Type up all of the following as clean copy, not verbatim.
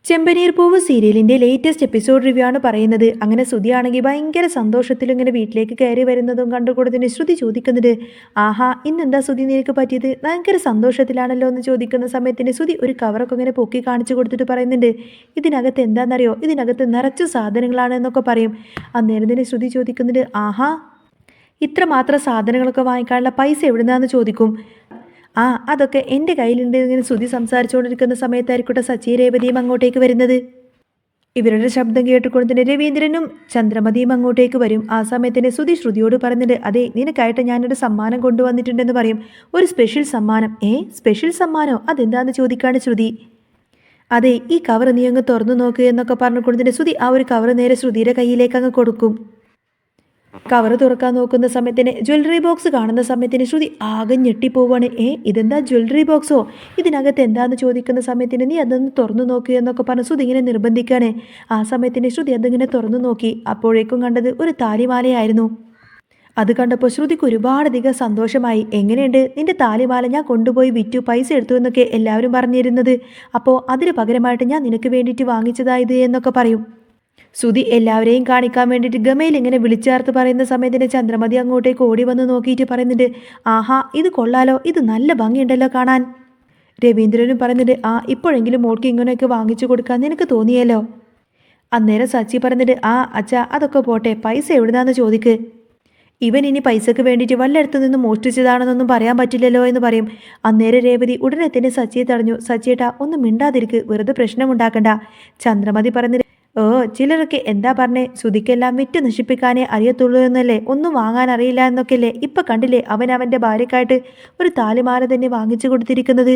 ചെമ്പനീർ പൂവ് സീരിയലിന്റെ latest episode review ആണ് പറയുന്നത്. അങ്ങനെ ശ്രുതിയാണെങ്കിൽ ഭയങ്കര സന്തോഷത്തിൽ ഇങ്ങനെ വീട്ടിലേക്ക് കയറി വരുന്നതും കണ്ടുകൂടതിന് ശ്രുതി ചോദിക്കുന്നുണ്ട്, ആഹാ ഇന്നെന്താ ശ്രുതി നിനക്ക് പറ്റിയത്, ഭയങ്കര സന്തോഷത്തിലാണല്ലോ എന്ന് ചോദിക്കുന്ന സമയത്തിന് ശ്രുതി ഒരു കവറൊക്കെ ഇങ്ങനെ പൊക്കി കാണിച്ചു കൊടുത്തിട്ട് പറയുന്നുണ്ട്, ഇതിനകത്ത് എന്താണെന്നറിയോ, ഇതിനകത്ത് നിറച്ച് സാധനങ്ങളാണ് എന്നൊക്കെ പറയും. അന്നേരം തന്നെ ശ്രുതി ചോദിക്കുന്നുണ്ട്, ആഹാ ഇത്രമാത്രം സാധനങ്ങളൊക്കെ വാങ്ങിക്കാനുള്ള പൈസ എവിടുന്നാന്ന് ചോദിക്കും. അതൊക്കെ എൻ്റെ കയ്യിലുണ്ട് ഇങ്ങനെ ശ്രുതി സംസാരിച്ചുകൊണ്ടിരിക്കുന്ന സമയത്തായിരിക്കട്ടെ സച്ചി രേവതിയും അങ്ങോട്ടേക്ക് വരുന്നത്. ഇവരുടെ ശബ്ദം കേട്ടുകൊണ്ട് തന്നെ രവീന്ദ്രനും ചന്ദ്രമതിയും അങ്ങോട്ടേക്ക് വരും. ആ സമയത്തിന് ശ്രുതിയോട് പറഞ്ഞിട്ട്, അതെ നിനക്കായിട്ട് ഞാനൊരു സമ്മാനം കൊണ്ടുവന്നിട്ടുണ്ടെന്ന് പറയും. ഒരു സ്പെഷ്യൽ സമ്മാനം. സ്പെഷ്യൽ സമ്മാനോ, അതെന്താന്ന് ചോദിക്കാണ് ശ്രുതി. അതെ ഈ കവർ നീ അങ്ങ് തുറന്നു നോക്കുക എന്നൊക്കെ പറഞ്ഞുകൊണ്ട് തന്നെ ശ്രുതി ആ ഒരു കവർ നേരെ ശ്രുതിയുടെ കയ്യിലേക്ക് അങ്ങ് കൊടുക്കും. കവർ തുറക്കാൻ നോക്കുന്ന സമയത്തിന് ജ്വല്ലറി ബോക്സ് കാണുന്ന സമയത്തിന് ശ്രുതി ആകെ ഞെട്ടിപ്പോവാണ്. ഇതെന്താ ജ്വല്ലറി ബോക്സോ, ഇതിനകത്ത് എന്താന്ന് ചോദിക്കുന്ന സമയത്തിന് നീ അതൊന്ന് തുറന്നു നോക്കുക എന്നൊക്കെ പറഞ്ഞ് ശ്രുതി ഇങ്ങനെ നിർബന്ധിക്കുകയാണ്. ആ സമയത്തിന് ശ്രുതി അതിങ്ങനെ തുറന്നു നോക്കി. അപ്പോഴേക്കും കണ്ടത് ഒരു താലിമാലയായിരുന്നു. അത് കണ്ടപ്പോൾ ശ്രുതിക്ക് ഒരുപാടധികം സന്തോഷമായി. എങ്ങനെയുണ്ട് നിന്റെ താലിമാല, ഞാൻ കൊണ്ടുപോയി വിറ്റു പൈസ എടുത്തു എന്നൊക്കെ എല്ലാവരും പറഞ്ഞിരുന്നത്, അപ്പോൾ അതിന് പകരമായിട്ട് ഞാൻ നിനക്ക് വേണ്ടിയിട്ട് വാങ്ങിച്ചതായത് എന്നൊക്കെ പറയും. ശ്രുതി എല്ലാവരെയും കാണിക്കാൻ വേണ്ടിയിട്ട് ഗമയിൽ ഇങ്ങനെ വിളിച്ചേർത്ത് പറയുന്ന സമയത്തിന് ചന്ദ്രമതി അങ്ങോട്ടേക്ക് ഓടി വന്ന് നോക്കിയിട്ട് പറയുന്നുണ്ട്, ആഹാ ഇത് കൊള്ളാലോ, ഇത് നല്ല ഭംഗിയുണ്ടല്ലോ കാണാൻ. രവീന്ദ്രനും പറയുന്നുണ്ട്, ഇപ്പോഴെങ്കിലും മോൾക്ക് ഇങ്ങനെയൊക്കെ വാങ്ങിച്ചു കൊടുക്കാൻ നിനക്ക് തോന്നിയല്ലോ. അന്നേരം സച്ചി പറഞ്ഞിട്ട്, അച്ഛാ അതൊക്കെ പോട്ടെ, പൈസ എവിടുന്നാന്ന് ചോദിക്ക്. ഇവൻ ഇനി പൈസക്ക് വേണ്ടിയിട്ട് വല്ലയിടത്തു നിന്ന് മോഷ്ടിച്ചതാണെന്നൊന്നും പറയാൻ പറ്റില്ലല്ലോ എന്ന് പറയും. അന്നേരം രേവതി ഉടനെ തന്നെ സച്ചിയെ തടഞ്ഞു. സച്ചിയേട്ടാ ഒന്ന് മിണ്ടാതിരിക്ക്, വെറുതെ പ്രശ്നമുണ്ടാക്കണ്ട. ചന്ദ്രമതി പറഞ്ഞിട്ട്, ചിലരൊക്കെ എന്താ പറഞ്ഞേ, ശ്രുതിക്കെല്ലാം വിറ്റ് നശിപ്പിക്കാനേ അറിയത്തുള്ളൂ എന്നല്ലേ, ഒന്നും വാങ്ങാൻ അറിയില്ല എന്നൊക്കെയല്ലേ. ഇപ്പം കണ്ടില്ലേ അവൻ അവൻ്റെ ഭാര്യക്കായിട്ട് ഒരു താലിമാല തന്നെ വാങ്ങിച്ചു കൊടുത്തിരിക്കുന്നത്.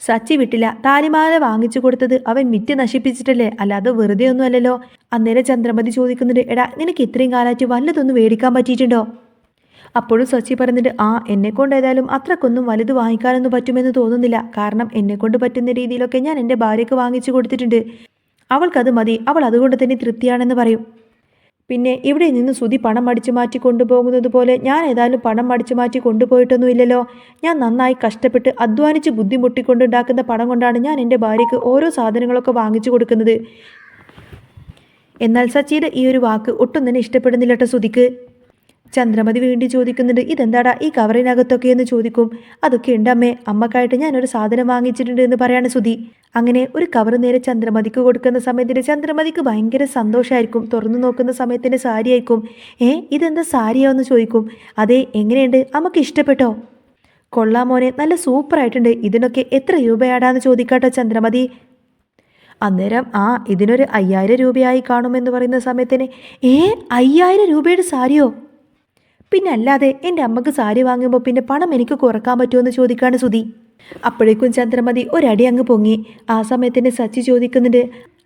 സച്ചി വിട്ടില്ല, താലിമാല വാങ്ങിച്ചു കൊടുത്തത് അവൻ വിറ്റ് നശിപ്പിച്ചിട്ടല്ലേ, അല്ലാതെ വെറുതെ ഒന്നും അല്ലല്ലോ. അന്നേരം ചന്ദ്രമതി ചോദിക്കുന്നുണ്ട്, എടാ നിനക്ക് ഇത്രയും കാലമായിട്ട് വല്ലതൊന്നും മേടിക്കാൻ പറ്റിയിട്ടുണ്ടോ? അപ്പോഴും സച്ചി പറഞ്ഞിട്ട്, എന്നെക്കൊണ്ട് ഏതായാലും അത്രക്കൊന്നും വലുത് വാങ്ങിക്കാനൊന്നും പറ്റുമെന്ന് തോന്നുന്നില്ല. കാരണം എന്നെക്കൊണ്ട് പറ്റുന്ന രീതിയിലൊക്കെ ഞാൻ എൻ്റെ ഭാര്യയ്ക്ക് വാങ്ങിച്ചു കൊടുത്തിട്ടുണ്ട്. അവൾക്കത് മതി, അവൾ അതുകൊണ്ട് തന്നെ തൃപ്തിയാണെന്ന് പറയും. പിന്നെ ഇവിടെ നിന്ന് ശ്രുതി പണം അടിച്ചു മാറ്റി കൊണ്ടുപോകുന്നത് പോലെ ഞാൻ ഏതായാലും പണം അടിച്ചു മാറ്റി കൊണ്ടുപോയിട്ടൊന്നുമില്ലല്ലോ. ഞാൻ നന്നായി കഷ്ടപ്പെട്ട് അധ്വാനിച്ച് ബുദ്ധിമുട്ടിക്കൊണ്ടുണ്ടാക്കുന്ന പണം കൊണ്ടാണ് ഞാൻ എൻ്റെ ഭാര്യയ്ക്ക് ഓരോ സാധനങ്ങളൊക്കെ വാങ്ങിച്ചു കൊടുക്കുന്നത്. എന്നാൽ സച്ചിയുടെ ഈ ഒരു വാക്ക് ഒട്ടും തന്നെ ഇഷ്ടപ്പെടുന്നില്ല കേട്ടോ ശ്രുതിക്ക്. ചന്ദ്രമതി വീണ്ടും ചോദിക്കുന്നുണ്ട്, ഇതെന്താടാ ഈ കവറിനകത്തൊക്കെ എന്ന് ചോദിക്കും. അതൊക്കെ ഉണ്ട് അമ്മേ, അമ്മക്കായിട്ട് ഞാനൊരു സാധനം വാങ്ങിച്ചിട്ടുണ്ട് എന്ന് പറയാണ് ശ്രുതി. അങ്ങനെ ഒരു കവർ നേരെ ചന്ദ്രമതിക്ക് കൊടുക്കുന്ന സമയത്തിന് ചന്ദ്രമതിക്ക് ഭയങ്കര സന്തോഷമായിരിക്കും. തുറന്നു നോക്കുന്ന സമയത്തിന് സാരി ആയിരിക്കും. ഇതെന്താ സാരിയോ എന്ന് ചോദിക്കും. അതെ എങ്ങനെയുണ്ട്, അമ്മക്ക് ഇഷ്ടപ്പെട്ടോ? കൊള്ളാം മോനെ, നല്ല സൂപ്പറായിട്ടുണ്ട്. ഇതിനൊക്കെ എത്ര രൂപയാടാന്ന് ചോദിക്കാട്ടോ ചന്ദ്രമതി. അന്നേരം ഇതിനൊരു 5000 രൂപയായി കാണുമെന്ന് പറയുന്ന സമയത്തിന് 5000 രൂപയുടെ സാരിയോ? പിന്നെ അല്ലാതെ എൻ്റെ അമ്മക്ക് സാരി വാങ്ങുമ്പോൾ പിന്നെ പണം എനിക്ക് കുറക്കാൻ പറ്റുമോ എന്ന് ചോദിക്കാണ് ശ്രുതി. അപ്പോഴേക്കും ചന്ദ്രമതി ഒരടി അങ്ങ് പൊങ്ങി. ആ സമയത്തിന് സച്ചി ചോദിക്കുന്നുണ്ട്,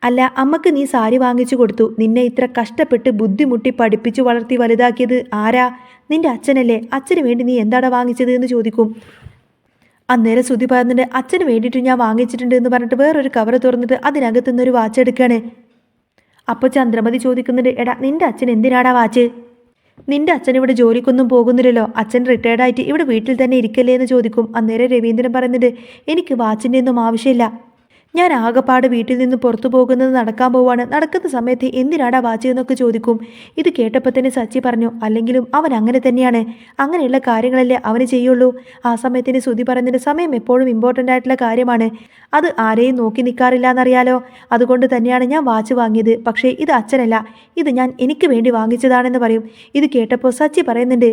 അല്ല അമ്മക്ക് നീ സാരി വാങ്ങിച്ചു കൊടുത്തു, നിന്നെ ഇത്ര കഷ്ടപ്പെട്ട് ബുദ്ധിമുട്ടി പഠിപ്പിച്ചു വളർത്തി വലുതാക്കിയത് ആരാ? നിന്റെ അച്ഛനല്ലേ, അച്ഛന് വേണ്ടി നീ എന്താടാ വാങ്ങിച്ചത് എന്ന് ചോദിക്കും. അന്നേരം ശ്രുതി പറഞ്ഞിട്ട്, അച്ഛന് വേണ്ടിയിട്ട് ഞാൻ വാങ്ങിച്ചിട്ടുണ്ട് എന്ന് പറഞ്ഞിട്ട് വേറൊരു കവർ തുറന്നിട്ട് അതിനകത്തു നിന്നൊരു വാച്ച് എടുക്കുകയാണ്. അപ്പോൾ ചന്ദ്രമതി ചോദിക്കുന്നുണ്ട്, എടാ നിന്റെ അച്ഛൻ എന്തിനാടാ വാച്ച്? നിന്റെ അച്ഛൻ ഇവിടെ ജോലിക്കൊന്നും പോകുന്നില്ലല്ലോ, അച്ഛൻ റിട്ടയർഡായിട്ട് ഇവിടെ വീട്ടിൽ തന്നെ ഇരിക്കല്ലേ എന്ന് ചോദിക്കും. അന്നേരം രവീന്ദ്രൻ പറയുന്നുണ്ട്, എനിക്ക് വാച്ചിൻ്റെ ഒന്നും ആവശ്യമില്ല, ഞാൻ ആകെപ്പാട് വീട്ടിൽ നിന്ന് പുറത്തു പോകുന്നത് നടക്കാൻ പോവാണ്, നടക്കുന്ന സമയത്ത് എന്തിനാടാ വാച്ച് എന്നൊക്കെ ചോദിക്കും. ഇത് കേട്ടപ്പോൾ തന്നെ സച്ചി പറഞ്ഞു, അല്ലെങ്കിലും അവൻ അങ്ങനെ തന്നെയാണ്, അങ്ങനെയുള്ള കാര്യങ്ങളല്ലേ അവന് ചെയ്യുള്ളൂ. ആ സമയത്തിന് ശ്രുതി പറഞ്ഞിട്ട്, സമയം എപ്പോഴും ഇമ്പോർട്ടൻ്റ് ആയിട്ടുള്ള കാര്യമാണ്, അത് ആരെയും നോക്കി നിൽക്കാറില്ല എന്നറിയാലോ, അതുകൊണ്ട് തന്നെയാണ് ഞാൻ വാച്ച് വാങ്ങിയത്. പക്ഷേ ഇത് അച്ഛനല്ല, ഇത് ഞാൻ എനിക്ക് വേണ്ടി വാങ്ങിച്ചതാണെന്ന് പറയും. ഇത് കേട്ടപ്പോൾ സച്ചി പറയുന്നുണ്ട്,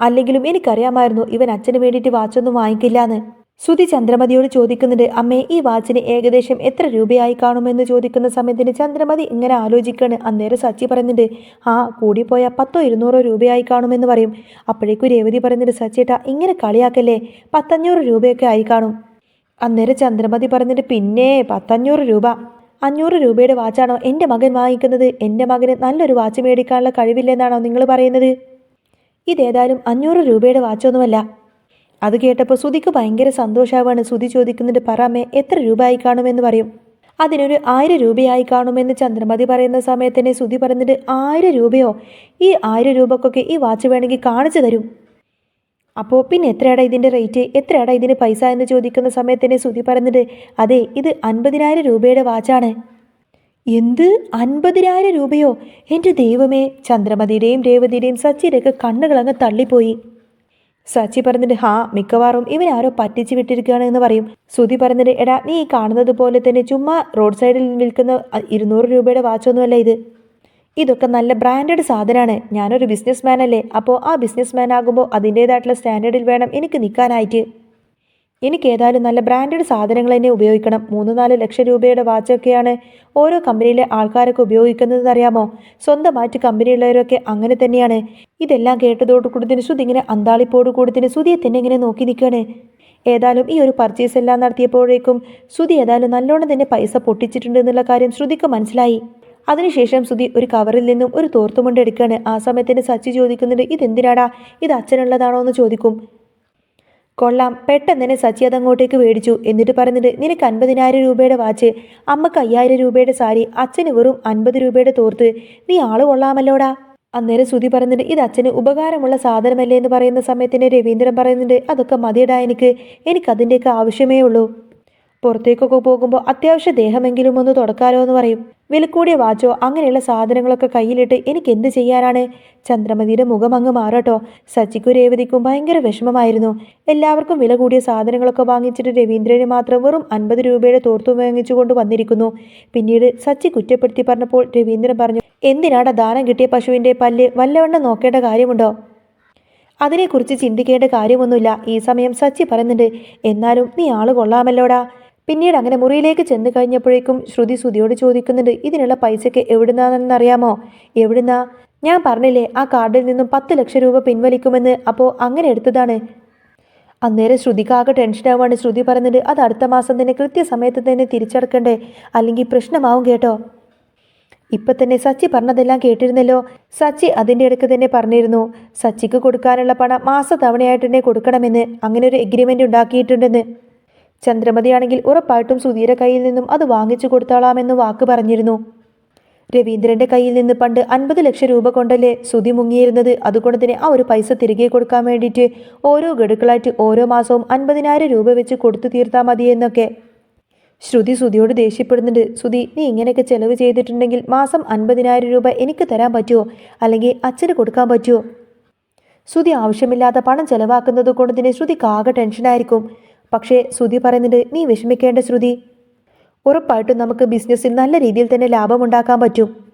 അല്ലെങ്കിലും എനിക്കറിയാമായിരുന്നു ഇവൻ അച്ഛന് വേണ്ടിയിട്ട് വാച്ചൊന്നും വാങ്ങിക്കില്ല എന്ന്. ശ്രുതി ചന്ദ്രമതിയോട് ചോദിക്കുന്നുണ്ട്, അമ്മേ ഈ വാച്ചിന് ഏകദേശം എത്ര രൂപയായി കാണുമെന്ന് ചോദിക്കുന്ന സമയത്തിന് ചന്ദ്രമതി ഇങ്ങനെ ആലോചിക്കാണ്. അന്നേരം സച്ചി പറയുന്നുണ്ട്, കൂടിപ്പോയാൽ 100-200 രൂപയായി കാണുമെന്ന് പറയും. അപ്പോഴേക്കും രേവതി പറയുന്നുണ്ട്, സച്ചേട്ടാ ഇങ്ങനെ കളിയാക്കല്ലേ, 500 രൂപയൊക്കെ ആയി കാണും. അന്നേരം ചന്ദ്രമതി പറഞ്ഞിട്ട്, പിന്നെ 500 രൂപ, 500 രൂപയുടെ വാച്ചാണോ എൻ്റെ മകൻ വാങ്ങിക്കുന്നത്? എൻ്റെ മകന് നല്ലൊരു വാച്ച് മേടിക്കാനുള്ള കഴിവില്ലെന്നാണോ നിങ്ങൾ പറയുന്നത്? ഇതേതായാലും 500 രൂപയുടെ വാച്ചൊന്നുമല്ല. അത് കേട്ടപ്പോൾ ശ്രുതിക്ക് ഭയങ്കര സന്തോഷമാവാണ്. ശ്രുതി ചോദിക്കുന്നുണ്ട്, പറമ്മേ എത്ര രൂപയായി കാണുമെന്ന് പറയും. അതിനൊരു 1000 രൂപയായി കാണുമെന്ന് ചന്ദ്രമതി പറയുന്ന സമയത്തന്നെ ശ്രുതി പറഞ്ഞിട്ട്, 1000 രൂപയോ? ഈ 1000 രൂപക്കൊക്കെ ഈ വാച്ച് വേണമെങ്കിൽ കാണിച്ചു തരും. അപ്പോൾ പിന്നെ എത്രയാടാ ഇതിൻ്റെ റേറ്റ്, എത്രയാടാ ഇതിന് പൈസ എന്ന് ചോദിക്കുന്ന സമയത്തന്നെ ശ്രുതി പറഞ്ഞിട്ട് അതെ ഇത് 50,000 രൂപയുടെ വാച്ചാണ്. എന്ത് 50,000 രൂപയോ? എൻ്റെ ദൈവമേ! ചന്ദ്രമതിയുടെയും രേവതിയുടെയും സച്ചിയുടെയൊക്കെ കണ്ണുകളങ്ങ് തള്ളിപ്പോയി. സച്ചി പറഞ്ഞിട്ട് ഹാ മിക്കവാറും ഇവനാരോ പറ്റിച്ച് വിട്ടിരിക്കുകയാണ് എന്ന് പറയും. ശ്രുതി പറഞ്ഞിട്ട് എടാ നീ ഈ കാണുന്നത് പോലെ തന്നെ ചുമ്മാ റോഡ് സൈഡിൽ വിൽക്കുന്ന 200 രൂപയുടെ വാച്ചൊന്നുമല്ല ഇത്. ഇതൊക്കെ നല്ല ബ്രാൻഡഡ് സാധനമാണ്. ഞാനൊരു ബിസിനസ് മാൻ അല്ലേ, അപ്പോൾ ആ ബിസിനസ് മാൻ ആകുമ്പോൾ അതിൻ്റേതായിട്ടുള്ള സ്റ്റാൻഡേർഡിൽ വേണം എനിക്ക് നിൽക്കാനായിട്ട്. എനിക്ക് ഏതായാലും നല്ല ബ്രാൻഡഡ് സാധനങ്ങൾ തന്നെ ഉപയോഗിക്കണം. 3-4 ലക്ഷം രൂപയുടെ വാച്ചൊക്കെയാണ് ഓരോ കമ്പനിയിലെ ആൾക്കാരൊക്കെ ഉപയോഗിക്കുന്നതെന്ന് അറിയാമോ? സ്വന്തമായിട്ട് കമ്പനിയുള്ളവരൊക്കെ അങ്ങനെ തന്നെയാണ്. ഇതെല്ലാം കേട്ടതോട് കൂടി ശ്രുതി ഇങ്ങനെ അന്താളിപ്പോട് കൂടി ശ്രുതിയെ തന്നെ ഇങ്ങനെ നോക്കി നിൽക്കുകയാണ്. ഏതായാലും ഈ ഒരു പർച്ചേസ് എല്ലാം നടത്തിയപ്പോഴേക്കും ശ്രുതി ഏതായാലും നല്ലോണം തന്നെ പൈസ പൊട്ടിച്ചിട്ടുണ്ട് എന്നുള്ള കാര്യം ശ്രുതിക്ക് മനസ്സിലായി. അതിനുശേഷം ശ്രുതി ഒരു കവറിൽ നിന്നും ഒരു തോർത്തുമുണ്ട് എടുക്കുകയാണ്. ആ സമയത്തിന് സച്ചി ചോദിക്കുന്നുണ്ട് ഇതെന്തിനാടാ, ഇത് അച്ഛനുള്ളതാണോ എന്ന് ചോദിക്കും. കൊള്ളാം, പെട്ടെന്ന് തന്നെ സച്ചി അതങ്ങോട്ടേക്ക് മേടിച്ചു. എന്നിട്ട് പറഞ്ഞിട്ട് നിനക്ക് 50,000 രൂപയുടെ വാച്ച്, അമ്മക്ക് 5,000 രൂപയുടെ സാരി, അച്ഛന് വെറും 50 രൂപയുടെ തോർത്ത്, നീ ആള് കൊള്ളാമല്ലോടാ. അന്നേരം ശ്രുതി പറഞ്ഞിട്ട് ഇത് അച്ഛന് ഉപകാരമുള്ള സാധനമല്ലേ എന്ന് പറയുന്ന സമയത്തിന് രവീന്ദ്രൻ പറയുന്നുണ്ട് അതൊക്കെ മതിയടാ, എനിക്കതിൻ്റെയൊക്കെ ആവശ്യമേ ഉള്ളൂ. പുറത്തേക്കൊക്കെ പോകുമ്പോൾ അത്യാവശ്യം ദേഹമെങ്കിലും ഒന്ന് തുടക്കാലോ എന്ന് പറയും. വിലക്കൂടിയ വാച്ചോ അങ്ങനെയുള്ള സാധനങ്ങളൊക്കെ കയ്യിലിട്ട് എനിക്ക് എന്ത് ചെയ്യാനാണ്? ചന്ദ്രമതിയുടെ മുഖം അങ്ങ് മാറട്ടോ. സച്ചിക്കും രേവതിക്കും ഭയങ്കര വിഷമമായിരുന്നു. എല്ലാവർക്കും വില കൂടിയ സാധനങ്ങളൊക്കെ വാങ്ങിച്ചിട്ട് രവീന്ദ്രന് മാത്രം വെറും 50 രൂപയുടെ തോർത്തു വാങ്ങിച്ചുകൊണ്ട് വന്നിരിക്കുന്നു. പിന്നീട് സച്ചി കുറ്റപ്പെടുത്തി പറഞ്ഞപ്പോൾ രവീന്ദ്രൻ പറഞ്ഞു എന്തിനാടാ ദാനം കിട്ടിയ പശുവിൻ്റെ പല്ല് വല്ലവണ്ണം നോക്കേണ്ട കാര്യമുണ്ടോ? അതിനെക്കുറിച്ച് ചിന്തിക്കേണ്ട കാര്യമൊന്നുമില്ല. ഈ സമയം സച്ചി പറയുന്നുണ്ട് എന്നാലും നീ ആള് കൊള്ളാമല്ലോടാ. പിന്നീട് അങ്ങനെ മുറിയിലേക്ക് ചെന്ന് കഴിഞ്ഞപ്പോഴേക്കും ശ്രുതിയോട് ചോദിക്കുന്നുണ്ട് ഇതിനുള്ള പൈസയ്ക്ക് എവിടുന്നാണെന്നറിയാമോ? എവിടുന്നാ? ഞാൻ പറഞ്ഞില്ലേ ആ കാർഡിൽ നിന്നും 10 ലക്ഷം രൂപ പിൻവലിക്കുമെന്ന്, അപ്പോൾ അങ്ങനെ എടുത്തതാണ്. അന്നേരം ശ്രുതിക്കാകെ ടെൻഷനാവാണ്. ശ്രുതി പറഞ്ഞിട്ട് അത് അടുത്ത മാസം തന്നെ കൃത്യസമയത്ത് തന്നെ തിരിച്ചടക്കണ്ടേ, അല്ലെങ്കിൽ പ്രശ്നമാവും കേട്ടോ. ഇപ്പം തന്നെ സച്ചി പറഞ്ഞതെല്ലാം കേട്ടിരുന്നല്ലോ. സച്ചി അതിൻ്റെ ഇടയ്ക്ക് തന്നെ പറഞ്ഞിരുന്നു സച്ചിക്ക് കൊടുക്കാനുള്ള പണം മാസത്തവണയായിട്ട് തന്നെ കൊടുക്കണമെന്ന്, അങ്ങനെ ഒരു എഗ്രിമെൻ്റ് ഉണ്ടാക്കിയിട്ടുണ്ടെന്ന്. ചന്ദ്രമതിയാണെങ്കിൽ ഉറപ്പായിട്ടും സുധീരെ കയ്യിൽ നിന്നും അത് വാങ്ങിച്ചു കൊടുത്താളാമെന്ന് വാക്ക് പറഞ്ഞിരുന്നു. രവീന്ദ്രന്റെ കയ്യിൽ നിന്ന് പണ്ട് 50 ലക്ഷം രൂപ കൊണ്ടല്ലേ സുധി മുങ്ങിയിരുന്നത്. അതുകൊണ്ട് തന്നെ ആ ഒരു പൈസ തിരികെ കൊടുക്കാൻ വേണ്ടിയിട്ട് ഓരോ ഗഡുക്കളായിട്ട് ഓരോ മാസവും 50,000 രൂപ വെച്ച് കൊടുത്തു തീർത്താൽ മതിയെന്നൊക്കെ. സുധിയോട് ദേഷ്യപ്പെടുന്നുണ്ട്. സുധി നീ ഇങ്ങനെയൊക്കെ ചെലവ് ചെയ്തിട്ടുണ്ടെങ്കിൽ മാസം 50,000 രൂപ എനിക്ക് തരാൻ പറ്റുമോ, അല്ലെങ്കിൽ അച്ഛന് കൊടുക്കാൻ പറ്റുമോ? സുധി ആവശ്യമില്ലാത്ത പണം ചെലവാക്കുന്നത് കൊണ്ട് തന്നെ ശ്രുതിക്കാകെ ടെൻഷനായിരിക്കും. പക്ഷേ ശ്രുതി പറയുന്നുണ്ട് നീ വിഷമിക്കേണ്ട ശ്രുതി, ഉറപ്പായിട്ടും നമുക്ക് ബിസിനസ്സിൽ നല്ല രീതിയിൽ തന്നെ ലാഭമുണ്ടാക്കാൻ പറ്റും.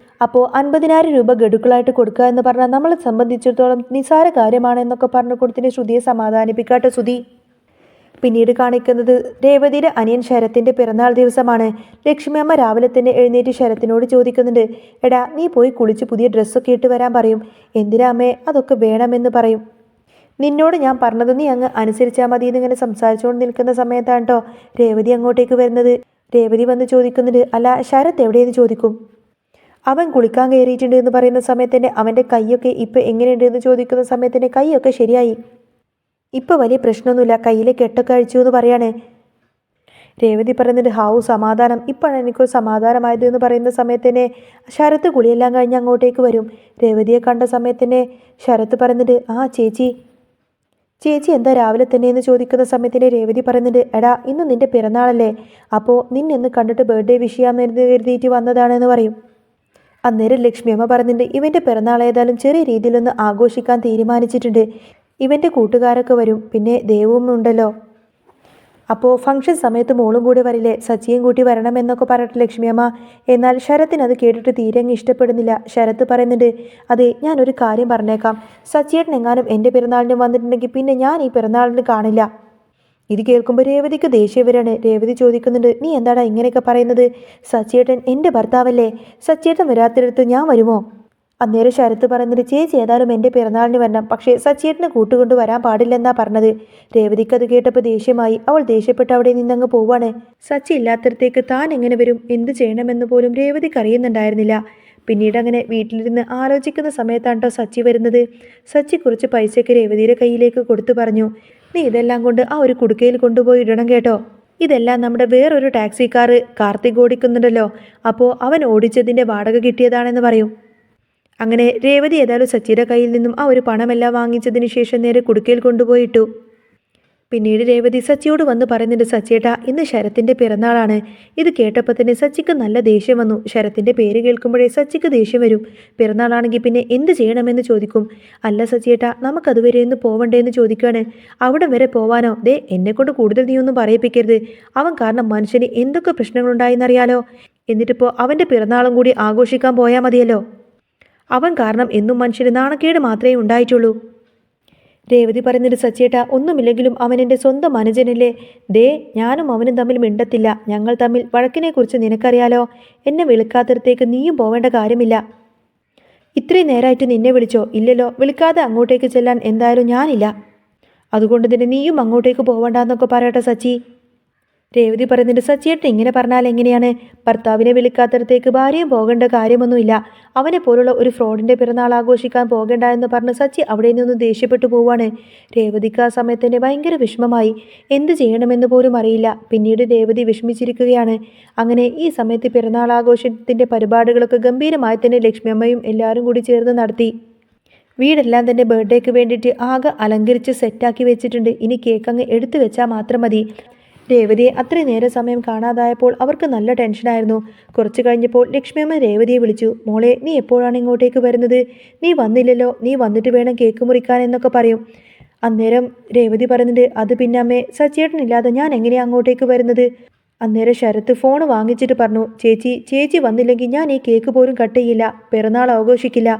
അപ്പോൾ 50,000 രൂപ ഗഡുക്കളായിട്ട് കൊടുക്കുക എന്ന് പറഞ്ഞാൽ നമ്മളെ സംബന്ധിച്ചിടത്തോളം നിസ്സാര കാര്യമാണെന്നൊക്കെ പറഞ്ഞു കൊടുത്തിന് ശ്രുതിയെ സമാധാനിപ്പിക്കാട്ടോ ശ്രുതി. പിന്നീട് കാണിക്കുന്നത് രേവതിയുടെ അനിയൻ ശരത്തിൻ്റെ പിറന്നാൾ ദിവസമാണ്. ലക്ഷ്മി അമ്മ രാവിലെ തന്നെ എഴുന്നേറ്റ് ശരത്തിനോട് ചോദിക്കുന്നുണ്ട് എടാ നീ പോയി കുളിച്ച് പുതിയ ഡ്രസ്സൊക്കെ ഇട്ട് വരാൻ പറയും. എന്തിനാ അമ്മേ? അതൊക്കെ വേണമെന്ന് പറയും. നിന്നോട് ഞാൻ പറഞ്ഞത് നീ അങ്ങ് അനുസരിച്ചാൽ മതി എന്നിങ്ങനെ സംസാരിച്ചുകൊണ്ട് നിൽക്കുന്ന സമയത്താണ് കേട്ടോ രേവതി അങ്ങോട്ടേക്ക് വരുന്നത്. രേവതി വന്ന് ചോദിക്കുന്നുണ്ട് അല്ല ശരത്ത് എവിടെയെന്ന് ചോദിക്കും. അവൻ കുളിക്കാൻ കയറിയിട്ടുണ്ട് എന്ന് പറയുന്ന സമയത്ത് തന്നെ അവൻ്റെ കൈയൊക്കെ ഇപ്പം എങ്ങനെയുണ്ട് എന്ന് ചോദിക്കുന്ന സമയത്ത് തന്നെ കൈയൊക്കെ ശരിയായി, ഇപ്പം വലിയ പ്രശ്നമൊന്നുമില്ല, കയ്യിലെ കെട്ടൊക്കെ അഴിച്ചു എന്ന് പറയാണ്. രേവതി പറയുന്നുണ്ട് ഹാവു സമാധാനം, ഇപ്പോഴാണ് എനിക്കൊരു സമാധാനമായത് എന്ന് പറയുന്ന സമയത്ത് തന്നെ ശരത്ത് കുളിയെല്ലാം കഴിഞ്ഞ് അങ്ങോട്ടേക്ക് വരും. രേവതിയെ കണ്ട സമയത്ത് തന്നെ ശരത്ത് പറയുന്നുണ്ട് ആ ചേച്ചി എന്താ രാവിലെ തന്നെ എന്ന് ചോദിക്കുന്ന സമയത്തിന് രേവതി പറയുന്നുണ്ട് എടാ ഇന്ന് നിൻ്റെ പിറന്നാളല്ലേ, അപ്പോൾ നിന്നെന്ന് കണ്ടിട്ട് ബർത്ത്ഡേ വിഷ് ചെയ്യാമെന്ന് കരുതിയിട്ട് വന്നതാണെന്ന് പറയും. അന്നേരം ലക്ഷ്മി അമ്മ പറയുന്നുണ്ട് ഇവൻ്റെ പിറന്നാൾ ഏതായാലും ചെറിയ രീതിയിലൊന്ന് ആഘോഷിക്കാൻ തീരുമാനിച്ചിട്ടുണ്ട്. ഇവൻ്റെ കൂട്ടുകാരൊക്കെ വരും, പിന്നെ ദേവും ഉണ്ടല്ലോ, അപ്പോൾ ഫംഗ്ഷൻ സമയത്ത് മോളും കൂടി വരില്ലേ, സച്ചിയും കൂട്ടി വരണമെന്നൊക്കെ പറഞ്ഞിട്ട് ലക്ഷ്മിയമ്മ. എന്നാൽ ശരത്തിന് അത് കേട്ടിട്ട് തീരെ അങ്ങ് ഇഷ്ടപ്പെടുന്നില്ല. ശരത്ത് പറയുന്നുണ്ട് അതെ ഞാനൊരു കാര്യം പറഞ്ഞേക്കാം, സച്ചിയേട്ടൻ എങ്ങാനും എൻ്റെ പിറന്നാളിന് വന്നിട്ടുണ്ടെങ്കിൽ പിന്നെ ഞാൻ ഈ പിറന്നാളിന് കാണില്ല. ഇത് കേൾക്കുമ്പോൾ രേവതിക്ക് ദേഷ്യം വരാണ്. രേവതി ചോദിക്കുന്നുണ്ട് നീ എന്താടാ ഇങ്ങനെയൊക്കെ പറയുന്നത്? സച്ചിയേട്ടൻ എൻ്റെ ഭർത്താവല്ലേ, സച്ചിയേട്ടൻ വരാത്തിടത്ത് ഞാൻ വരുമോ? അന്നേരം ശരത്ത് പറയുന്നത് ചേച്ചി ഏതായാലും എൻ്റെ പിറന്നാളിന് വരണം, പക്ഷേ സച്ചിയേട്ടനെ കൂട്ടുകൊണ്ട് വരാൻ പാടില്ലെന്നാ പറഞ്ഞത്. രേവതിക്ക് അത് കേട്ടപ്പോൾ ദേഷ്യമായി. അവൾ ദേഷ്യപ്പെട്ട് അവിടെ നിന്നങ്ങ് പോവാണ്. സച്ചി ഇല്ലാത്തടത്തേക്ക് താൻ എങ്ങനെ വരും, എന്ത് ചെയ്യണമെന്ന് പോലും രേവതിക്ക് അറിയുന്നുണ്ടായിരുന്നില്ല. പിന്നീട് അങ്ങനെ വീട്ടിലിരുന്ന് ആലോചിക്കുന്ന സമയത്താണ് കേട്ടോ സച്ചി വരുന്നത്. സച്ചി കുറച്ച് പൈസയൊക്കെ രേവതിയുടെ കയ്യിലേക്ക് കൊടുത്തു പറഞ്ഞു നീ ഇതെല്ലാം കൊണ്ട് ആ ഒരു കുടുക്കയിൽ കൊണ്ടുപോയി ഇടണം കേട്ടോ. ഇതെല്ലാം നമ്മുടെ വേറൊരു ടാക്സി കാർത്തിക് ഓടിക്കുന്നുണ്ടല്ലോ, അപ്പോൾ അവൻ ഓടിച്ചതിൻ്റെ വാടക കിട്ടിയതാണെന്ന് പറയും. അങ്ങനെ രേവതി ഏതായാലും സച്ചിയുടെ കയ്യിൽ നിന്നും ആ ഒരു പണമെല്ലാം വാങ്ങിച്ചതിന് ശേഷം നേരെ കുടുക്കയിൽ കൊണ്ടുപോയിട്ടു. പിന്നീട് രേവതി സച്ചിയോട് വന്ന് പറയുന്നുണ്ട്, സച്ചിയേട്ടാ ഇന്ന് ശരത്തിൻ്റെ പിറന്നാളാണ്. ഇത് കേട്ടപ്പോൾ തന്നെ സച്ചിക്ക് നല്ല ദേഷ്യം വന്നു. ശരത്തിൻ്റെ പേര് കേൾക്കുമ്പോഴേ സച്ചിക്ക് ദേഷ്യം വരും. പിറന്നാളാണെങ്കിൽ പിന്നെ എന്ത് ചെയ്യണമെന്ന് ചോദിക്കും. അല്ല സച്ചിയേട്ടാ നമുക്കതുവരെ ഒന്ന് പോവണ്ടേന്ന് ചോദിക്കുകയാണ്. അവിടെ വരെ പോവാനോ? ദേ എന്നെക്കൊണ്ട് കൂടുതൽ നീയൊന്നും പറയിപ്പിക്കരുത്. അവൻ കാരണം മനുഷ്യന് എന്തൊക്കെ പ്രശ്നങ്ങളുണ്ടായെന്നറിയാലോ. എന്നിട്ടിപ്പോൾ അവൻ്റെ പിറന്നാളും കൂടി ആഘോഷിക്കാൻ പോയാൽ മതിയല്ലോ. അവൻ കാരണം എന്നും മനുഷ്യന് നാണക്കേട് മാത്രമേ ഉണ്ടായിട്ടുള്ളൂ. രേവതി പറയുന്നത്, സച്ചിയേട്ടാ ഒന്നുമില്ലെങ്കിലും അവൻ എൻ്റെ സ്വന്തം അനുജനല്ലേ. ദേ ഞാനും അവനും തമ്മിൽ മിണ്ടത്തില്ല. ഞങ്ങൾ തമ്മിൽ വഴക്കിനെക്കുറിച്ച് നിനക്കറിയാലോ. എന്നെ വിളിക്കാത്തിടത്തേക്ക് നീയും പോവേണ്ട കാര്യമില്ല. ഇത്രയും നേരമായിട്ട് നിന്നെ വിളിച്ചോ? ഇല്ലല്ലോ. വിളിക്കാതെ അങ്ങോട്ടേക്ക് ചെല്ലാൻ എന്തായാലും ഞാനില്ല. അതുകൊണ്ട് തന്നെ നീയും അങ്ങോട്ടേക്ക് പോവണ്ടെന്നൊക്കെ പറയട്ടെ സച്ചി. രേവതി പറയുന്നുണ്ട്, സച്ചിയേട്ടൻ ഇങ്ങനെ പറഞ്ഞാൽ എങ്ങനെയാണ്? ഭർത്താവിനെ വിളിക്കാത്തിടത്തേക്ക് ഭാര്യയും പോകേണ്ട കാര്യമൊന്നുമില്ല. അവനെ പോലുള്ള ഒരു ഫ്രോഡിൻ്റെ പിറന്നാൾ ആഘോഷിക്കാൻ പോകേണ്ട എന്ന് പറഞ്ഞ് സച്ചി അവിടെ നിന്ന് ദേഷ്യപ്പെട്ടു പോവാണ്. രേവതിക്ക് ആ സമയത്ത് തന്നെ ഭയങ്കര വിഷമമായി. എന്ത് ചെയ്യണമെന്ന് പോലും അറിയില്ല. പിന്നീട് രേവതി വിഷമിച്ചിരിക്കുകയാണ്. അങ്ങനെ ഈ സമയത്ത് പിറന്നാൾ ആഘോഷത്തിൻ്റെ പരിപാടികളൊക്കെ ഗംഭീരമായി തന്നെ ലക്ഷ്മിയമ്മയും എല്ലാവരും കൂടി ചേർന്ന് നടത്തി. വീടെല്ലാം തന്നെ ബർത്ത്ഡേക്ക് വേണ്ടിയിട്ട് ആകെ അലങ്കരിച്ച് സെറ്റാക്കി വെച്ചിട്ടുണ്ട്. ഇനി കേക്ക് അങ്ങ് എടുത്തു വെച്ചാൽ മാത്രം മതി. രേവതിയെ അത്രയും നേരെ സമയം കാണാതായപ്പോൾ അവർക്ക് നല്ല ടെൻഷനായിരുന്നു. കുറച്ച് കഴിഞ്ഞപ്പോൾ ലക്ഷ്മിയമ്മ രേവതിയെ വിളിച്ചു. മോളെ നീ എപ്പോഴാണ് ഇങ്ങോട്ടേക്ക് വരുന്നത്? നീ വന്നില്ലല്ലോ. നീ വന്നിട്ട് വേണം കേക്ക് മുറിക്കാൻ എന്നൊക്കെ പറയും. അന്നേരം രേവതി പറയുന്നുണ്ട്, അത് പിന്നെ അമ്മേ സച്ചിയേട്ടനില്ലാതെ ഞാൻ എങ്ങനെയാണ് അങ്ങോട്ടേക്ക് വരുന്നത്? അന്നേരം ശരത്ത് ഫോൺ വാങ്ങിച്ചിട്ട് പറഞ്ഞു, ചേച്ചി വന്നില്ലെങ്കിൽ ഞാൻ ഈ കേക്ക് പോലും കട്ട് ചെയ്യില്ല, പിറന്നാൾ ആഘോഷിക്കില്ല.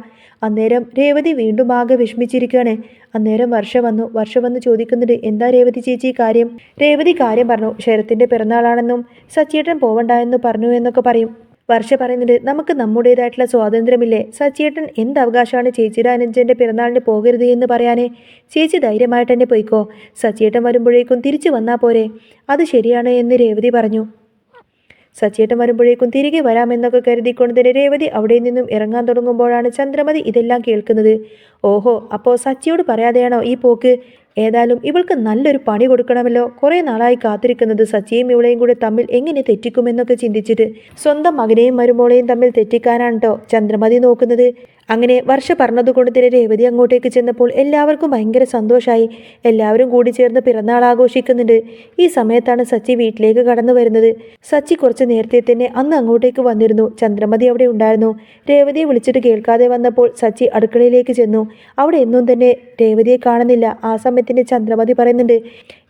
അന്നേരം രേവതി വീണ്ടും ആകെ വിഷമിച്ചിരിക്കുകയാണ്. അന്നേരം വർഷ വന്ന് ചോദിക്കുന്നുണ്ട്, എന്താ രേവതി ചേച്ചി കാര്യം? രേവതി കാര്യം പറഞ്ഞു. ശരത്തിൻ്റെ പിറന്നാളാണെന്നും സച്ചിയേട്ടൻ പോവണ്ട എന്ന് പറഞ്ഞു എന്നൊക്കെ പറയും. വർഷ പറയുന്നുണ്ട്, നമുക്ക് നമ്മുടേതായിട്ടുള്ള സ്വാതന്ത്ര്യമില്ലേ? സച്ചിയേട്ടൻ എന്ത് അവകാശമാണ് ചേച്ചിയുടെ അനുജൻ്റെ പിറന്നാളിന് പോകരുത് എന്ന് പറയാനേ? ചേച്ചി ധൈര്യമായിട്ട് തന്നെ പോയിക്കോ. സച്ചിയേട്ടൻ വരുമ്പോഴേക്കും തിരിച്ചു വന്നാൽ പോരെ? അത് ശരിയാണ് എന്ന് രേവതി പറഞ്ഞു. സച്ചിയേട്ടൻ വരുമ്പോഴേക്കും തിരികെ വരാമെന്നൊക്കെ കരുതിക്കൊണ്ട് തന്നെ രേവതി അവിടെ നിന്നും ഇറങ്ങാൻ തുടങ്ങുമ്പോഴാണ് ചന്ദ്രമതി ഇതെല്ലാം കേൾക്കുന്നത്. ഓഹോ, അപ്പോൾ സച്ചിയോട് പറയാതെയാണോ ഈ പോക്ക്? ഏതായാലും ഇവൾക്ക് നല്ലൊരു പണി കൊടുക്കണമല്ലോ. കുറേ നാളായി കാത്തിരിക്കുന്നത് സച്ചിയും ഇവളെയും കൂടെ തമ്മിൽ എങ്ങനെ തെറ്റിക്കുമെന്നൊക്കെ ചിന്തിച്ചിട്ട് സ്വന്തം മകനെയും മരുമോളെയും തമ്മിൽ തെറ്റിക്കാനാണ് കേട്ടോ ചന്ദ്രമതി നോക്കുന്നത്. അങ്ങനെ വർഷ പറഞ്ഞതുകൊണ്ട് തന്നെ രേവതി അങ്ങോട്ടേക്ക് ചെന്നപ്പോൾ എല്ലാവർക്കും ഭയങ്കര സന്തോഷമായി. എല്ലാവരും കൂടി ചേർന്ന് പിറന്നാൾ ആഘോഷിക്കുന്നുണ്ട്. ഈ സമയത്താണ് സച്ചി വീട്ടിലേക്ക് കടന്നു വരുന്നത്. സച്ചി കുറച്ച് നേരത്തെ തന്നെ അന്ന് അങ്ങോട്ടേക്ക് വന്നിരുന്നു. ചന്ദ്രമതി അവിടെ ഉണ്ടായിരുന്നു. രേവതിയെ വിളിച്ചിട്ട് കേൾക്കാതെ വന്നപ്പോൾ സച്ചി അടുക്കളയിലേക്ക് ചെന്നു. അവിടെ എന്നും തന്നെ രേവതിയെ കാണുന്നില്ല. ആ സമയത്തിന് ചന്ദ്രമതി പറയുന്നുണ്ട്,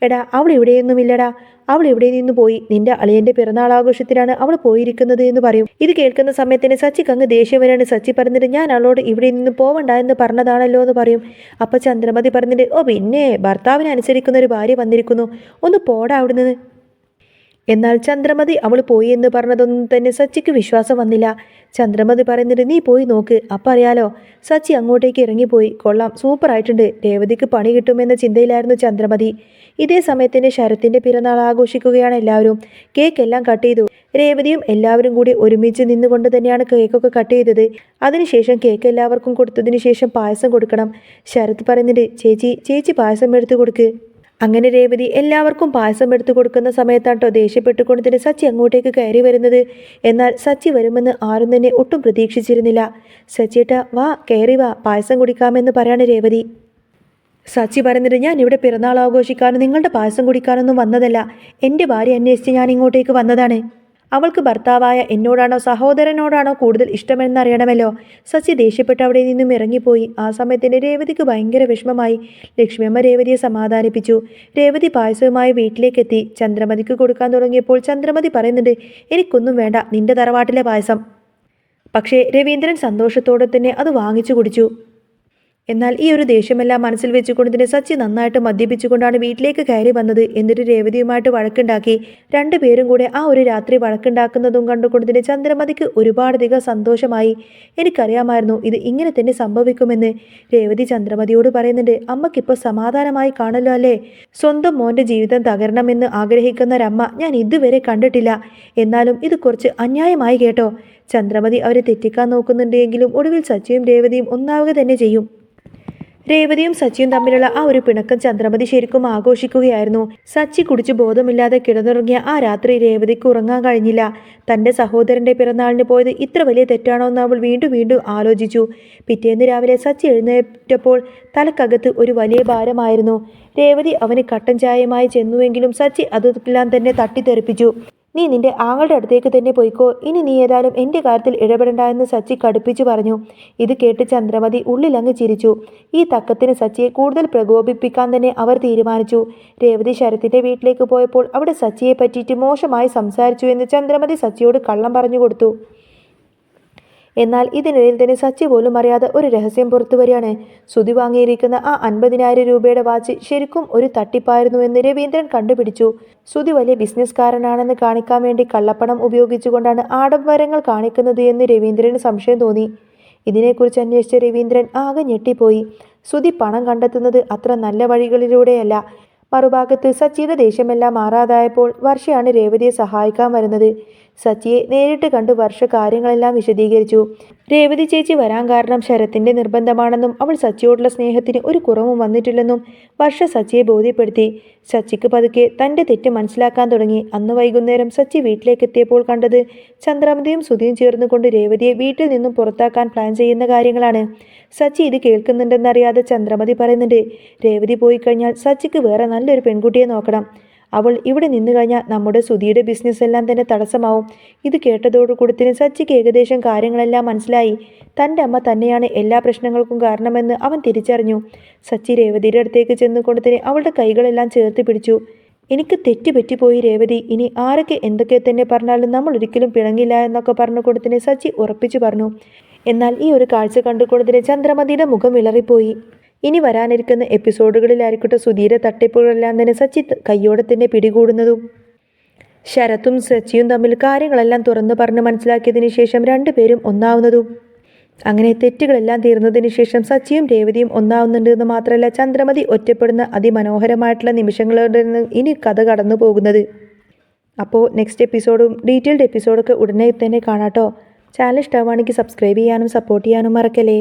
എടാ അവൾ ഇവിടെയൊന്നുമില്ലടാ, അവൾ ഇവിടെ നിന്ന് പോയി. നിന്റെ അളിയന്റെ പിറന്നാൾ ആഘോഷത്തിലാണ് അവൾ പോയിരിക്കുന്നത് എന്ന് പറയും. ഇത് കേൾക്കുന്ന സമയത്തിന് സച്ചിക്ക് അങ്ങ് ദേഷ്യം വരാണ്. സച്ചി പറഞ്ഞിട്ട്, ഞാൻ അവളോട് ഇവിടെ നിന്ന് പോവണ്ട എന്ന് പറഞ്ഞതാണല്ലോ എന്ന് പറയും. അപ്പൊ ചന്ദ്രമതി പറഞ്ഞിട്ട്, ഓ പിന്നെ ഭർത്താവിനെ അനുസരിക്കുന്ന ഒരു ഭാര്യ വന്നിരിക്കുന്നു, ഒന്ന് പോടാ അവിടുന്ന്. എന്നാൽ ചന്ദ്രമതി അവൾ പോയി എന്ന് പറഞ്ഞതൊന്നും തന്നെ സച്ചിക്ക് വിശ്വാസം വന്നില്ല. ചന്ദ്രമതി പറയുന്നത്, നീ പോയി നോക്ക്, അപ്പം അറിയാലോ. സച്ചി അങ്ങോട്ടേക്ക് ഇറങ്ങിപ്പോയി. കൊള്ളാം, സൂപ്പറായിട്ടുണ്ട്. രേവതിക്ക് പണി കിട്ടുമെന്ന ചിന്തയിലായിരുന്നു ചന്ദ്രമതി. ഇതേ സമയത്തിന് ശരത്തിൻ്റെ പിറന്നാൾ ആഘോഷിക്കുകയാണ് എല്ലാവരും. കേക്ക് എല്ലാം കട്ട് ചെയ്തു. രേവതിയും എല്ലാവരും കൂടി ഒരുമിച്ച് നിന്നുകൊണ്ട് തന്നെയാണ് കേക്കൊക്കെ കട്ട് ചെയ്തത്. അതിനുശേഷം കേക്ക് എല്ലാവർക്കും കൊടുത്തതിന് ശേഷം പായസം കൊടുക്കണം. ശരത്ത് പറയുന്നുണ്ട്, ചേച്ചി പായസം എടുത്തു കൊടുക്ക്. അങ്ങനെ രേവതി എല്ലാവർക്കും പായസം എടുത്തു കൊടുക്കുന്ന സമയത്താട്ടോ ദേഷ്യപ്പെട്ടുകൊണ്ട് തന്നെ സച്ചി അങ്ങോട്ടേക്ക് കയറി വരുന്നത്. എന്നാൽ സച്ചി വരുമെന്ന് ആരും തന്നെ ഒട്ടും പ്രതീക്ഷിച്ചിരുന്നില്ല. സച്ചിയേട്ടാ വാ, കയറി വാ, പായസം കുടിക്കാമെന്ന് പറയാണ് രേവതി. സച്ചി പറയുന്നത്, ഞാൻ ഇവിടെ പിറന്നാൾ ആഘോഷിക്കാനും നിങ്ങളുടെ പായസം കുടിക്കാനൊന്നും വന്നതല്ല. എൻ്റെ ഭാര്യ അന്വേഷിച്ച് ഞാൻ ഇങ്ങോട്ടേക്ക് വന്നതാണ്. അവൾക്ക് ഭർത്താവായ എന്നോടാണോ സഹോദരനോടാണോ കൂടുതൽ ഇഷ്ടമെന്നറിയണമല്ലോ. സച്ചി ദേഷ്യപ്പെട്ട് അവിടെ നിന്നും ഇറങ്ങിപ്പോയി. ആ സമയത്തിന് രേവതിക്ക് ഭയങ്കര വിഷമമായി. ലക്ഷ്മിയമ്മ രേവതിയെ സമാധാനിപ്പിച്ചു. രേവതി പായസവുമായി വീട്ടിലേക്കെത്തി. ചന്ദ്രമതിക്ക് കൊടുക്കാൻ തുടങ്ങിയപ്പോൾ ചന്ദ്രമതി പറയുന്നുണ്ട്, എനിക്കൊന്നും വേണ്ട, നിന്റെ തറവാട്ടിലെ പായസം. പക്ഷേ രവീന്ദ്രൻ സന്തോഷത്തോടെ തന്നെ അത് വാങ്ങിച്ചു കുടിച്ചു. എന്നാൽ ഈ ഒരു ദേഷ്യമെല്ലാം മനസ്സിൽ വെച്ചുകൊണ്ട് തന്നെ സച്ചി നന്നായിട്ട് മദ്യപിച്ചുകൊണ്ടാണ് വീട്ടിലേക്ക് കയറി വന്നത്. എന്നിട്ട് രേവതിയുമായിട്ട് വഴക്കുണ്ടാക്കി. രണ്ടുപേരും കൂടെ ആ ഒരു രാത്രി വഴക്കുണ്ടാക്കുന്നതും കണ്ടുകൊണ്ട് തന്നെ ചന്ദ്രമതിക്ക് ഒരുപാടധികം സന്തോഷമായി. എനിക്കറിയാമായിരുന്നു ഇത് ഇങ്ങനെ തന്നെ സംഭവിക്കുമെന്ന്. രേവതി ചന്ദ്രമതിയോട് പറയുന്നുണ്ട്, അമ്മക്കിപ്പോൾ സമാധാനമായി കാണല്ലോ അല്ലേ? സ്വന്തം മോൻ്റെ ജീവിതം തകരണമെന്ന് ആഗ്രഹിക്കുന്ന ഒരമ്മ ഞാൻ ഇതുവരെ കണ്ടിട്ടില്ല. എന്നാലും ഇത് കുറച്ച് അന്യായമായി കേട്ടോ. ചന്ദ്രമതി അവരെ തെറ്റിക്കാൻ നോക്കുന്നുണ്ടെങ്കിലും ഒടുവിൽ സച്ചിയും രേവതിയും ഒന്നാവുക തന്നെ ചെയ്യും. രേവതിയും സച്ചിയും തമ്മിലുള്ള ആ ഒരു പിണക്കം ചന്ദ്രമതി ശരിക്കും ആഘോഷിക്കുകയായിരുന്നു. സച്ചി കുടിച്ച് ബോധമില്ലാതെ കിടന്നുറങ്ങിയ ആ രാത്രി രേവതിക്ക് ഉറങ്ങാൻ കഴിഞ്ഞില്ല. തൻ്റെ സഹോദരൻ്റെ പിറന്നാളിന് പോയത് ഇത്ര വലിയ തെറ്റാണോ എന്ന് അവൾ വീണ്ടും വീണ്ടും ആലോചിച്ചു. പിറ്റേന്ന് രാവിലെ സച്ചി എഴുന്നേറ്റപ്പോൾ തലക്കകത്ത് ഒരു വലിയ ഭാരമായിരുന്നു. രേവതി അവന് കട്ടൻ ചായയുമായി ചെന്നുവെങ്കിലും സച്ചി അതെല്ലാം തന്നെ തട്ടിത്തെറിപ്പിച്ചു. നീ നിന്റെ ആങ്ങളുടെ അടുത്തേക്ക് തന്നെ പോയിക്കോ, ഇനി നീ ഏതായാലും എൻ്റെ കാര്യത്തിൽ ഇടപെടണ്ട എന്ന് സച്ചി കടുപ്പിച്ചു പറഞ്ഞു. ഇത് കേട്ട് ചന്ദ്രമതി ഉള്ളിലങ്ങ് ചിരിച്ചു. ഈ തക്കത്തിന് സച്ചിയെ കൂടുതൽ പ്രകോപിപ്പിക്കാൻ തന്നെ അവർ തീരുമാനിച്ചു. രേവതി ശരത്തിൻ്റെ വീട്ടിലേക്ക് പോയപ്പോൾ അവിടെ സച്ചിയെ പറ്റിയിട്ട് മോശമായി സംസാരിച്ചു എന്ന് ചന്ദ്രമതി സച്ചിയോട് കള്ളം പറഞ്ഞു കൊടുത്തു. എന്നാൽ ഇതിനിടയിൽ തന്നെ സച്ചി പോലും അറിയാതെ ഒരു രഹസ്യം പുറത്തു വരികയാണ്. സുധി വാങ്ങിയിരിക്കുന്ന ആ 50,000 രൂപയുടെ വാച്ച് ശരിക്കും ഒരു തട്ടിപ്പായിരുന്നുവെന്ന് രവീന്ദ്രൻ കണ്ടുപിടിച്ചു. സുധി വലിയ ബിസിനസ്സുകാരനാണെന്ന് കാണിക്കാൻ വേണ്ടി കള്ളപ്പണം ഉപയോഗിച്ചുകൊണ്ടാണ് ആഡംബരങ്ങൾ കാണിക്കുന്നത് എന്ന് രവീന്ദ്രന് സംശയം തോന്നി. ഇതിനെക്കുറിച്ച് അന്വേഷിച്ച രവീന്ദ്രൻ ആകെ ഞെട്ടിപ്പോയി. സുധി പണം കണ്ടെത്തുന്നത് അത്ര നല്ല വഴികളിലൂടെയല്ല. മറുഭാഗത്ത് സച്ചിയുടെ ദേഷ്യമെല്ലാം മാറാതായപ്പോൾ വർഷയാണ് രേവതിയെ സഹായിക്കാൻ വരുന്നത്. സച്ചിയെ നേരിട്ട് കണ്ട് വർഷ കാര്യങ്ങളെല്ലാം വിശദീകരിച്ചു. രേവതി ചേച്ചി വരാൻ കാരണം ശരത്തിൻ്റെ നിർബന്ധമാണെന്നും അവൾ സച്ചിയോടുള്ള സ്നേഹത്തിന് ഒരു കുറവും വന്നിട്ടില്ലെന്നും വർഷ സച്ചിയെ ബോധ്യപ്പെടുത്തി. സച്ചിക്ക് പതുക്കെ തൻ്റെ തെറ്റ് മനസ്സിലാക്കാൻ തുടങ്ങി. അന്ന് വൈകുന്നേരം സച്ചി വീട്ടിലേക്ക് എത്തിയപ്പോൾ കണ്ടത് ചന്ദ്രമതിയും സുധിയും ചേർന്നുകൊണ്ട് രേവതിയെ വീട്ടിൽ നിന്നും പുറത്താക്കാൻ പ്ലാൻ ചെയ്യുന്ന കാര്യങ്ങളാണ്. സച്ചി ഇത് കേൾക്കുന്നുണ്ടെന്നറിയാതെ ചന്ദ്രമതി പറയുന്നുണ്ട്, രേവതി പോയി കഴിഞ്ഞാൽ സച്ചിക്ക് വേറെ നല്ലൊരു പെൺകുട്ടിയെ നോക്കണം. അവൾ ഇവിടെ നിന്നു കഴിഞ്ഞാൽ നമ്മുടെ സുധിയുടെ ബിസിനസ് എല്ലാം തന്നെ തടസ്സമാവും. ഇത് കേട്ടതോടുകൂടി തന്നെ സച്ചിക്ക് ഏകദേശം കാര്യങ്ങളെല്ലാം മനസ്സിലായി. തൻ്റെ അമ്മ തന്നെയാണ് എല്ലാ പ്രശ്നങ്ങൾക്കും കാരണമെന്ന് അവൻ തിരിച്ചറിഞ്ഞു. സച്ചി രേവതിയുടെ അടുത്തേക്ക് ചെന്നുകൊണ്ട് തന്നെ അവളുടെ കൈകളെല്ലാം ചേർത്ത് പിടിച്ചു. എനിക്ക് തെറ്റുപറ്റിപ്പോയി രേവതി, ഇനി ആരൊക്കെ എന്തൊക്കെ തന്നെ പറഞ്ഞാലും നമ്മൾ ഒരിക്കലും പിണങ്ങില്ല എന്നൊക്കെ പറഞ്ഞുകൊണ്ട് തന്നെ സച്ചി ഉറപ്പിച്ചു പറഞ്ഞു. എന്നാൽ ഈ ഒരു കാഴ്ച കണ്ടുകൊണ്ട് തന്നെ ചന്ദ്രമതിയുടെ മുഖം വിളറിപ്പോയി. ഇനി വരാനിരിക്കുന്ന എപ്പിസോഡുകളിലായിരിക്കട്ടെ സുധീരെ തട്ടിപ്പുകളെല്ലാം തന്നെ സച്ചി കയ്യോടെ തന്നെ പിടികൂടുന്നതും. ശരത്തും സച്ചിയും തമ്മിൽ കാര്യങ്ങളെല്ലാം തുറന്നു പറഞ്ഞ് മനസ്സിലാക്കിയതിന് ശേഷം രണ്ടുപേരും ഒന്നാവുന്നതും. അങ്ങനെ തെറ്റുകളെല്ലാം തീർന്നതിന് ശേഷം സച്ചിയും രേവതിയും ഒന്നാവുന്നുണ്ട് എന്ന് മാത്രമല്ല ചന്ദ്രമതി ഒറ്റപ്പെടുന്ന അതിമനോഹരമായിട്ടുള്ള നിമിഷങ്ങളുടെ ഇനി കഥ കടന്നു പോകുന്നത്. അപ്പോൾ നെക്സ്റ്റ് എപ്പിസോഡും ഡീറ്റെയിൽഡ് എപ്പിസോഡൊക്കെ ഉടനെ തന്നെ കാണാട്ടോ. ചാനൽ ഇഷ്ടമാണെങ്കിൽ സബ്സ്ക്രൈബ് ചെയ്യാനും സപ്പോർട്ട് ചെയ്യാനും മറക്കല്ലേ.